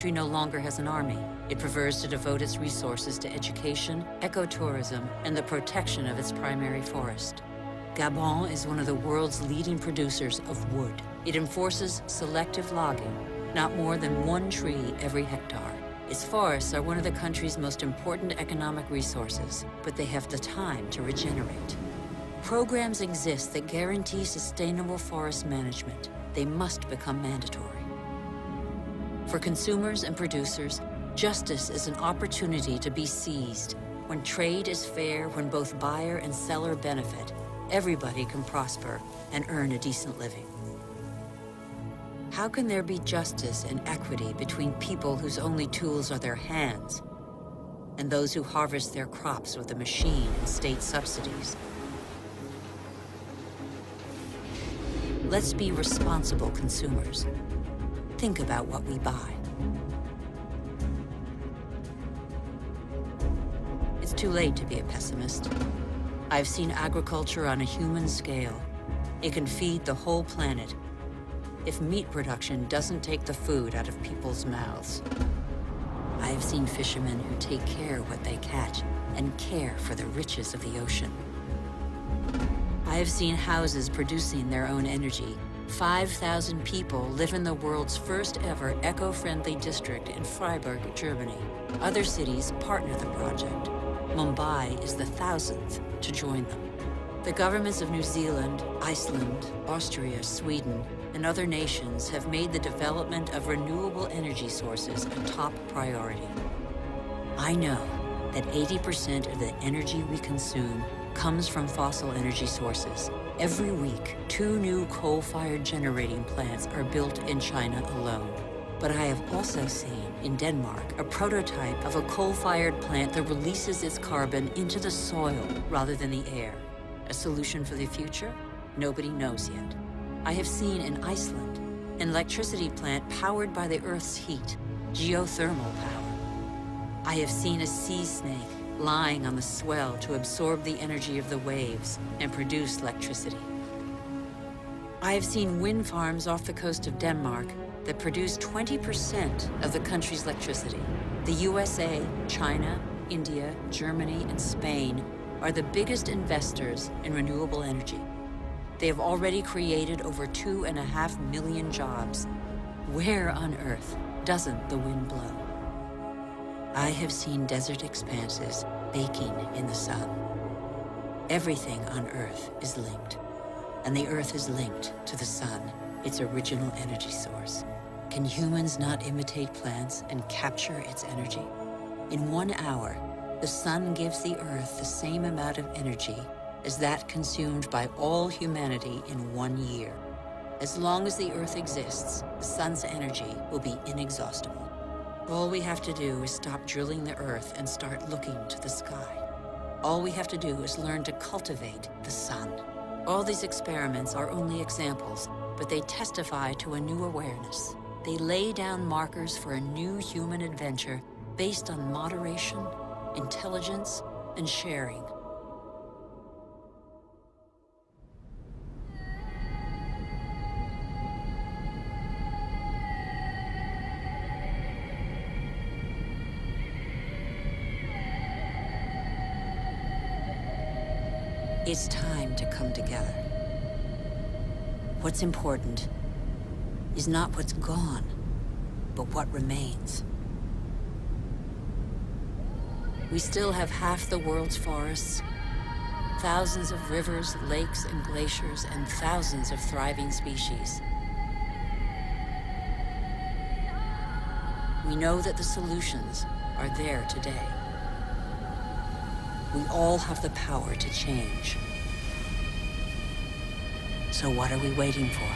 country no longer has an army. It prefers to devote its resources to education, ecotourism, and the protection of its primary forest. Gabon is one of the world's leading producers of wood. It enforces selective logging, not more than 1 tree every hectare. Its forests are one of the country's most important economic resources, but they have the time to regenerate. Programs exist that guarantee sustainable forest management. They must become mandatory. For consumers and producers, justice is an opportunity to be seized. When trade is fair, when both buyer and seller benefit, everybody can prosper and earn a decent living. How can there be justice and equity between people whose only tools are their hands and those who harvest their crops with a machine and state subsidies? Let's be responsible consumers. Think about what we buy. It's too late to be a pessimist. I've seen agriculture on a human scale. It can feed the whole planet if meat production doesn't take the food out of people's mouths. I have seen fishermen who take care of what they catch and care for the riches of the ocean. I have seen houses producing their own energy. 5,000 people live in the world's first ever eco-friendly district in Freiburg, Germany. Other cities partner the project. Mumbai is the 1,000th to join them. The governments of New Zealand, Iceland, Austria, Sweden, and other nations have made the development of renewable energy sources a top priority. I know that 80% of the energy we consume comes from fossil energy sources. Every week, 2 new coal-fired generating plants are built in China alone. But I have also seen, in Denmark, a prototype of a coal-fired plant that releases its carbon into the soil rather than the air. A solution for the future? Nobody knows yet. I have seen in Iceland an electricity plant powered by the Earth's heat, geothermal power. I have seen a sea snake lying on the swell to absorb the energy of the waves and produce electricity. I have seen wind farms off the coast of Denmark that produce 20% of the country's electricity. The USA, China, India, Germany, and Spain are the biggest investors in renewable energy. They have already created over 2.5 million jobs. Where on earth doesn't the wind blow? I have seen desert expanses baking in the sun. Everything on Earth is linked, and the Earth is linked to the sun, its original energy source. Can humans not imitate plants and capture its energy? In 1 hour, the sun gives the Earth the same amount of energy as that consumed by all humanity in 1 year. As long as the Earth exists, the sun's energy will be inexhaustible. All we have to do is stop drilling the Earth and start looking to the sky. All we have to do is learn to cultivate the sun. All these experiments are only examples, but they testify to a new awareness. They lay down markers for a new human adventure based on moderation, intelligence, and sharing. It's time to come together. What's important is not what's gone, but what remains. We still have half the world's forests, thousands of rivers, lakes, and glaciers, and thousands of thriving species. We know that the solutions are there today. We all have the power to change. So what are we waiting for?